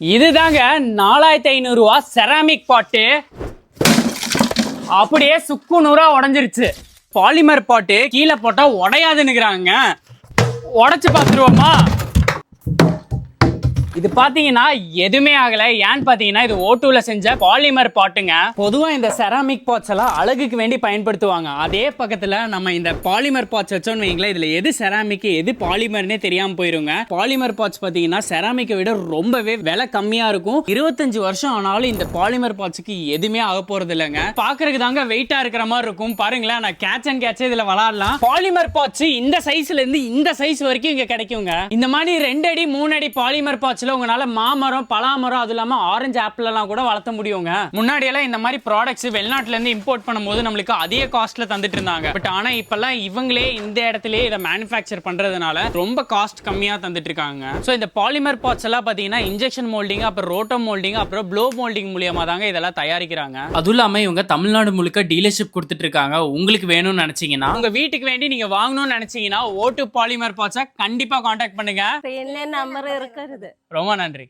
இதுதாங்க 4500 ரூபா செராமிக் பாட்டு. அப்படியே சுக்கு நூறா உடஞ்சிருச்சு. பாலிமர் பாட்டு கீழே போட்டா உடையாதுன்னுக்குறாங்க. உடைச்சு பார்த்துருவோமா? இது பாத்தீங்கன்னா எதுவுமே ஆகல. ஏன்னு பாத்தீங்கன்னா இது O2ல செஞ்ச பாலிமர் பாட்டுங்க. பொதுவா இந்த செராமிக் பாட்ஸ் எல்லாம் அழகுக்கு வேண்டி பயன்படுத்துவாங்க. அதே பக்கத்துல நம்ம இந்த பாலிமர் பாட்ஸ் வச்சோன்னு வைங்களேன், இதுல எது செராமிக் எது பாலிமர்னே தெரியாம போயிருங்க. பாலிமர் பாட்ஸ் பாத்தீங்கன்னா செராமிக்கை விட ரொம்பவே விலை கம்மியா இருக்கும். 25 வருஷம் ஆனாலும் இந்த பாலிமர் பாட்ஸ்க்கு எதுவுமே ஆக போறது இல்லைங்க. பாக்குறதுக்கு தாங்க வெயிட்டா இருக்கிற மாதிரி இருக்கும். பாருங்களேன், நான் கேட்ச் அண்ட் கேட்ச் இதுல விளையாடலாம். பாலிமர் பாட்ஸ் இந்த சைஸ்ல இருந்து இந்த சைஸ் வரைக்கும் இங்க கிடைக்குங்க. இந்த மாதிரி 2 அடி 3 அடி பாலிமர் பாட்ஸ் உங்களால மாமரம் பலாமரம் அது இல்லாம ஆரஞ்சு ஆப்பிள் எல்லாம் கூட வளர்த்த முடியுங்க. முன்னாடி எல்லாம் இந்த மாதிரி ப்ராடக்ட்ஸ் வெளிநாட்டுல இருந்து இம்போர்ட் பண்ணும்போது நம்மளுக்கு அதிக காஸ்ட்ல தந்துட்டு இருந்தாங்க. பட் ஆனா இப்பெல்லாம் இவங்களே இந்த இடத்துலயே இதை மேனுஃபேக்சர் பண்றதுனால ரொம்ப காஸ்ட் கம்மியா தந்துட்டு இருக்காங்க. சோ இந்த பாலிமர் பாட்ஸ் எல்லாம் பாத்தீங்கன்னா இன்ஜெக்ஷன் மோல்டிங், அப்புறம் ரோட்டோ மோல்டிங், அப்புறம் ப்ளோ மோல்டிங் மூலியமா தாங்க இதெல்லாம் தயாரிக்கிறாங்க. அதுவும் இல்லாம இவங்க தமிழ்நாடு முழுக்க டீலர்ஷிப் கொடுத்துட்டு இருக்காங்க. உங்களுக்கு வேணும்னு நினைச்சீங்கன்னா, உங்க வீட்டுக்கு வேண்டி நீங்க வாங்கணும்னு நினைச்சீங்கன்னா O2 பாலிமர் பாட்ஸை கண்டிப்பா கான்டாக்ட் பண்ணுங்க. என்ன நம்பர் இருக்குது. ரொம்ப நன்றி.